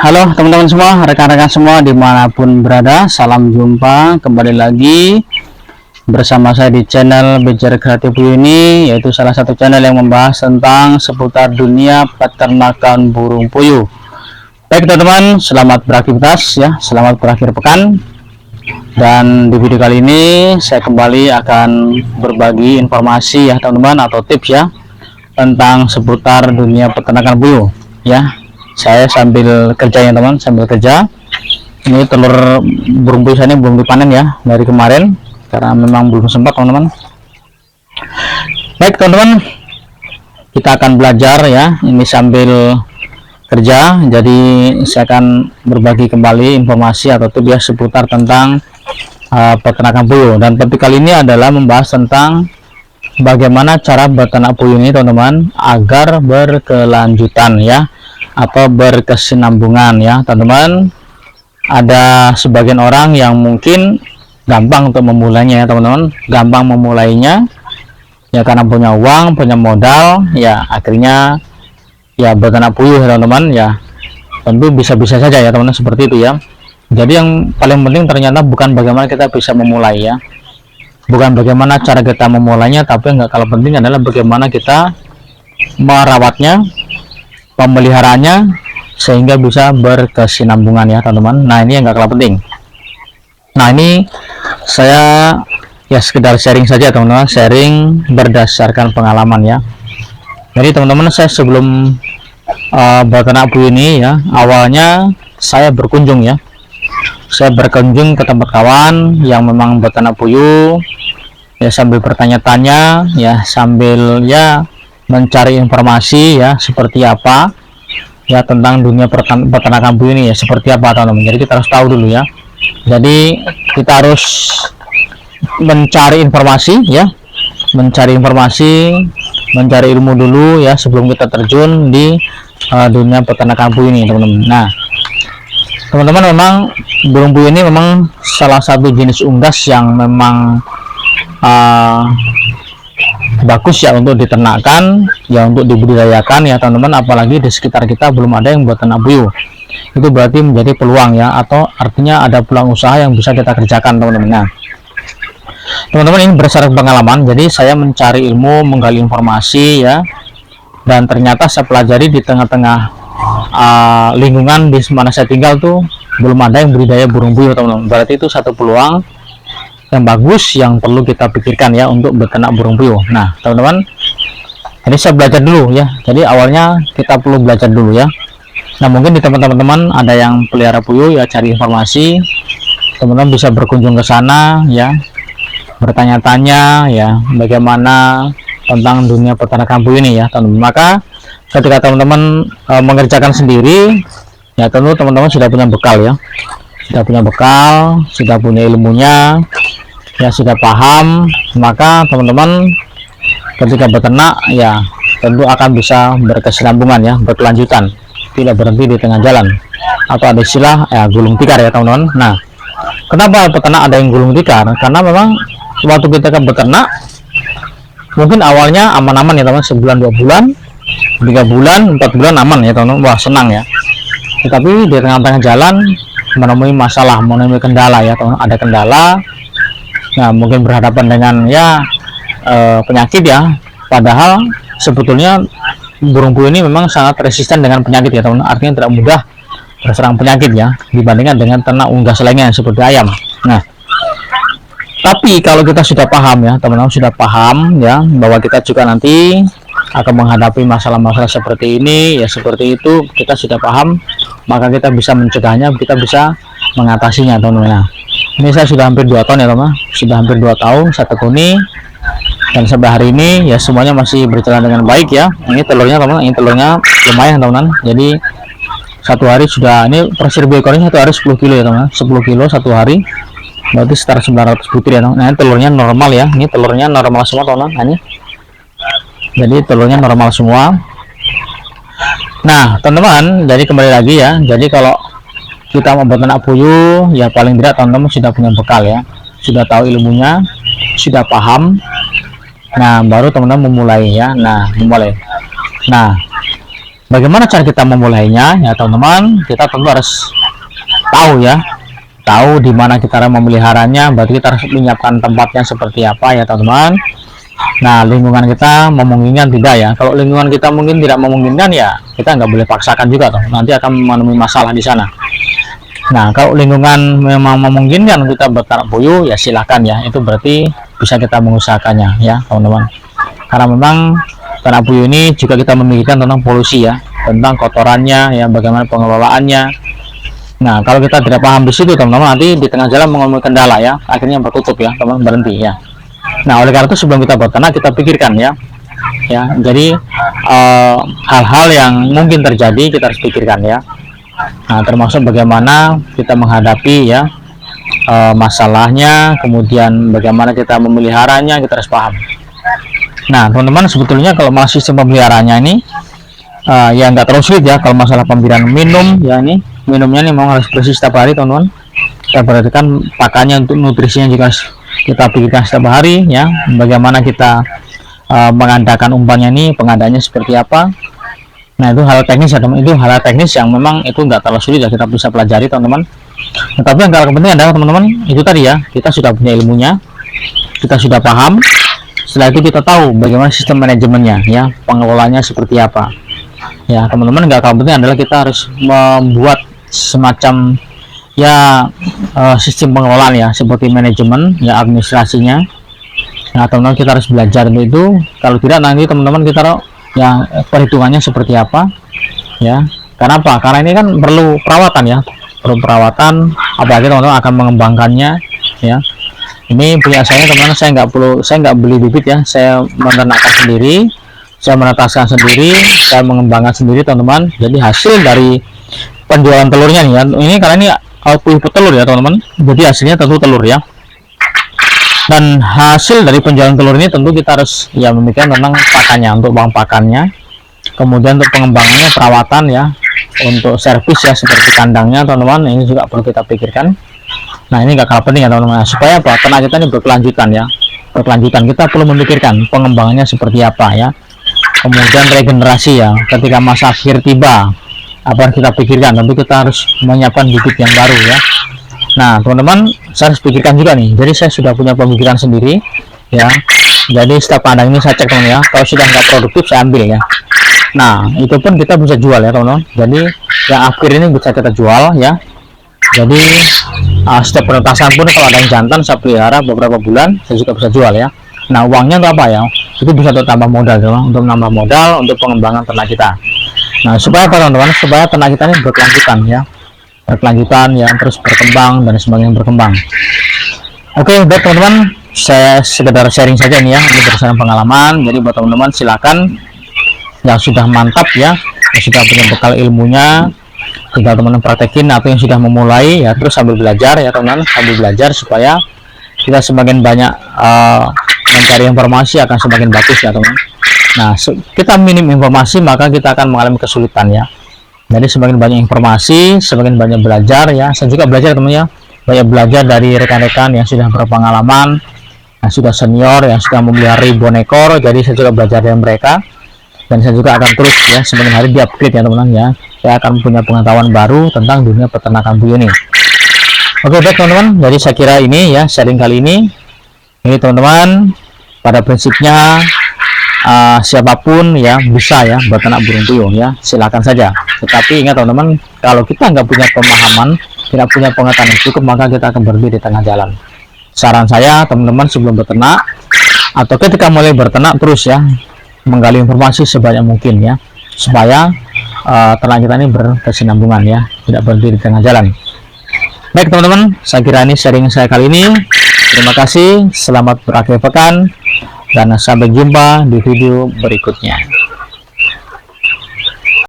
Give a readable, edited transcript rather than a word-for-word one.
Halo teman-teman semua, rekan-rekan semua dimanapun berada, salam jumpa kembali lagi bersama saya di channel Bejar Kreatif ini, yaitu salah satu channel yang membahas tentang seputar dunia peternakan burung puyuh. Baik teman-teman, selamat beraktivitas ya, selamat berakhir pekan. Dan di video kali ini saya kembali akan berbagi informasi ya teman-teman, atau tips ya tentang seputar dunia peternakan puyuh ya. Saya sambil kerja ya teman, sambil kerja. Ini telur burung puyuh saya ini belum dipanen ya dari kemarin karena memang belum sempat teman-teman. Baik teman-teman, kita akan belajar ya, ini sambil kerja. Jadi saya akan berbagi kembali informasi atau tips ya seputar tentang peternakan puyuh. Dan topik kali ini adalah membahas tentang bagaimana cara beternak puyuh ini teman-teman agar berkelanjutan ya, atau berkesinambungan ya teman-teman. Ada sebagian orang yang mungkin gampang untuk memulainya ya teman-teman, gampang memulainya ya karena punya uang, punya modal ya, akhirnya ya beternak puyuh teman-teman ya. Tentu bisa-bisa saja ya teman-teman seperti itu ya. Jadi yang paling penting ternyata bukan bagaimana kita bisa memulai ya, bukan bagaimana cara kita memulainya, tapi enggak kalah penting adalah bagaimana kita merawatnya, pemeliharaannya, sehingga bisa berkesinambungan ya teman-teman. Nah ini yang gak kalah penting. Nah ini saya ya sekedar sharing saja teman-teman, sharing berdasarkan pengalaman ya. Jadi teman-teman, saya sebelum beternak puyuh ini ya, awalnya saya berkunjung ya, saya berkunjung ke tempat kawan yang memang beternak puyuh ya, sambil bertanya-tanya ya, sambil ya mencari informasi ya seperti apa ya tentang dunia peternakan puyuh ini ya, seperti apa teman-teman. Jadi kita harus tahu dulu ya. Jadi kita harus mencari informasi ya, mencari informasi, mencari ilmu dulu ya sebelum kita terjun di dunia peternakan puyuh ini teman-teman. Nah teman-teman, memang burung puyuh ini memang salah satu jenis unggas yang memang bagus ya untuk diternakkan ya, untuk dibudidayakan ya teman-teman. Apalagi di sekitar kita belum ada yang buat ternak puyuh, itu berarti menjadi peluang ya, atau artinya ada peluang usaha yang bisa kita kerjakan teman-teman. Nah teman-teman, ini berdasarkan pengalaman. Jadi saya mencari ilmu, menggali informasi ya, dan ternyata saya pelajari di tengah-tengah lingkungan di mana saya tinggal tuh belum ada yang budidaya burung puyuh teman-teman. Berarti itu satu peluang yang bagus yang perlu kita pikirkan ya untuk beternak burung puyuh. Nah teman-teman, ini saya belajar dulu ya. Jadi awalnya kita perlu belajar dulu ya. Nah mungkin di teman-teman ada yang pelihara puyuh ya, cari informasi, teman-teman bisa berkunjung ke sana ya, bertanya-tanya ya bagaimana tentang dunia peternakan puyuh ini ya teman-teman. Maka ketika teman-teman mengerjakan sendiri ya, tentu teman-teman sudah punya bekal ya, sudah punya bekal, sudah punya ilmunya ya, sudah paham. Maka teman-teman ketika beternak ya tentu akan bisa berkesinambungan ya, berkelanjutan, tidak berhenti di tengah jalan, atau ada istilah ya gulung tikar ya teman-teman. Nah kenapa peternak ada yang gulung tikar? Karena memang waktu kita beternak mungkin awalnya aman-aman ya teman, sebulan, 2 bulan, 3 bulan, 4 bulan aman ya teman-teman, wah senang ya. Tetapi di tengah-tengah jalan menemui masalah, menemui kendala ya teman, ada kendala. Nah mungkin berhadapan dengan ya penyakit ya, padahal sebetulnya burung puyuh ini memang sangat resisten dengan penyakit ya teman, artinya tidak mudah terserang penyakit ya dibandingkan dengan ternak unggas lainnya seperti ayam. Nah tapi kalau kita sudah paham ya teman-teman, sudah paham ya bahwa kita juga nanti akan menghadapi masalah-masalah seperti ini ya, seperti itu, kita sudah paham, maka kita bisa mencegahnya, kita bisa mengatasinya teman-teman. Nah ini saya sudah hampir 2 tahun ya teman, sudah hampir 2 tahun saya tekuni, dan sampai hari ini ya semuanya masih berjalan dengan baik ya. Ini telurnya teman, ini telurnya lumayan teman. Jadi satu hari sudah, ini per 1000 ekornya satu hari 10 kilo ya teman, 10 kilo satu hari, berarti sekitar 900 butir ya teman. Nah ini telurnya normal ya, ini telurnya normal semua teman. Nah ini jadi telurnya normal semua. Nah teman-teman, jadi kembali lagi ya, jadi kalau kita mau beternak puyuh ya paling tidak teman-teman sudah punya bekal ya, sudah tahu ilmunya, sudah paham. Nah baru teman-teman memulai ya. Nah memulai. Nah Bagaimana cara kita memulainya ya teman-teman? Kita tentu harus tahu ya, tahu di mana kita memeliharanya. Berarti kita harus menyiapkan tempatnya seperti apa ya teman-teman. Nah, lingkungan kita memungkinkan tidak ya. Kalau lingkungan kita mungkin tidak memungkinkan ya kita nggak boleh paksakan juga toh, nanti akan menemui masalah di sana. Nah, kalau lingkungan memang memungkinkan kita berternak puyuh ya silahkan ya, itu berarti bisa kita mengusahakannya ya teman-teman. Karena memang ternak puyuh ini juga kita memikirkan tentang polusi ya, tentang kotorannya ya, bagaimana pengelolaannya. Nah, kalau kita tidak paham di situ teman-teman, nanti di tengah jalan mengalami kendala ya, akhirnya bertutup ya teman, berhenti ya. Nah, oleh karena itu sebelum kita berternak kita pikirkan ya, jadi hal-hal yang mungkin terjadi kita harus pikirkan ya. Nah, termasuk bagaimana kita menghadapi ya masalahnya, kemudian bagaimana kita memeliharanya, kita harus paham. Nah teman-teman, sebetulnya kalau masalah sistem pemeliharanya ini ya nggak terlalu sulit ya. Kalau masalah pemberian minum ya, ini minumnya ini memang harus bersih setiap hari teman-teman. Kita perhatikan pakannya, untuk nutrisinya juga kita pikirkan setiap hari ya. Bagaimana kita mengadakan umpannya ini, pengadaannya seperti apa. Nah itu hal teknis ya teman, itu hal teknis yang memang itu nggak terlalu sulit ya, kita bisa pelajari teman-teman. Tetapi yang paling penting adalah teman-teman itu tadi ya, kita sudah punya ilmunya, kita sudah paham. Setelah itu kita tahu bagaimana sistem manajemennya ya, pengelolanya seperti apa ya teman-teman. Nggak kalah penting adalah kita harus membuat semacam ya sistem pengelolaan ya, seperti manajemen ya, administrasinya. Nah teman-teman, kita harus belajar untuk itu. Kalau tidak nanti teman-teman kita ya perhitungannya seperti apa ya. Karena apa? Karena ini kan perlu perawatan ya, perlu perawatan, apalagi teman-teman akan mengembangkannya ya. Ini punya saya teman-teman, saya nggak beli bibit ya, saya menernakkan sendiri, saya menetaskan sendiri, saya mengembangkan sendiri teman-teman. Jadi hasil dari penjualan telurnya nih ya, ini karena ini puyuh petelur ya teman-teman, jadi hasilnya tentu telur ya. Dan hasil dari penjualan telur ini tentu kita harus ya memikirkan tentang pakannya, untuk bahan pakannya, kemudian untuk pengembangannya, perawatan ya, untuk servis ya seperti kandangnya teman-teman, ini juga perlu kita pikirkan. Nah ini gak kalah penting ya teman-teman, supaya apa, ternak kita ini berkelanjutan ya, berkelanjutan. Kita perlu memikirkan pengembangannya seperti apa ya, kemudian regenerasi ya, ketika masa akhir tiba apa yang kita pikirkan, tentu kita harus menyiapkan bibit yang baru ya. Nah teman-teman, saya harus pikirkan juga nih, jadi saya sudah punya pemikiran sendiri ya. Jadi setiap kandang ini saya cek teman ya, kalau sudah nggak produktif saya ambil ya. Nah itu pun kita bisa jual ya teman-teman, jadi yang akhir ini bisa kita jual ya. Jadi setiap penetasan pun kalau ada yang jantan saya pelihara beberapa bulan, saya juga bisa jual ya. Nah uangnya untuk apa ya, itu bisa untuk tambah modal teman, untuk menambah modal untuk pengembangan ternak kita. Nah supaya apa teman-teman, supaya ternak kita ini berkelanjutan ya, berkelanjutan ya, terus berkembang dan semakin berkembang. Oke baik teman-teman, saya sekedar sharing saja nih ya, ini berdasarkan pengalaman. Jadi buat teman-teman silakan yang sudah mantap ya, yang sudah punya bekal ilmunya, tinggal teman-teman praktekin, atau yang sudah memulai ya terus sambil belajar ya teman-teman, sambil belajar supaya kita semakin banyak mencari informasi akan semakin bagus ya teman. Nah kita minim informasi maka kita akan mengalami kesulitan ya. Jadi semakin banyak informasi, semakin banyak belajar ya. Saya juga belajar teman ya, banyak belajar dari rekan-rekan yang sudah berpengalaman, yang sudah senior, yang sudah memelihara ribuan ekor. Jadi saya juga belajar dari mereka, dan saya juga akan terus ya semakin hari di-upgrade ya teman-teman ya. Saya akan punya pengetahuan baru tentang dunia peternakan puyuh ini. Oke baik teman-teman, jadi saya kira ini ya sharing kali ini teman-teman, pada prinsipnya siapapun ya bisa ya berternak burung puyuh ya, silakan saja. Tetapi ingat teman-teman, kalau kita nggak punya pemahaman, tidak punya pengetahuan yang cukup, maka kita akan berhenti di tengah jalan. Saran saya teman-teman, sebelum berternak atau ketika mulai berternak, terus ya menggali informasi sebanyak mungkin ya, supaya ternak kita ini berkesinambungan ya, tidak berhenti di tengah jalan. Baik teman-teman, saya kira ini sharing saya kali ini. Terima kasih, selamat berakhir pekan, dan sampai jumpa di video berikutnya.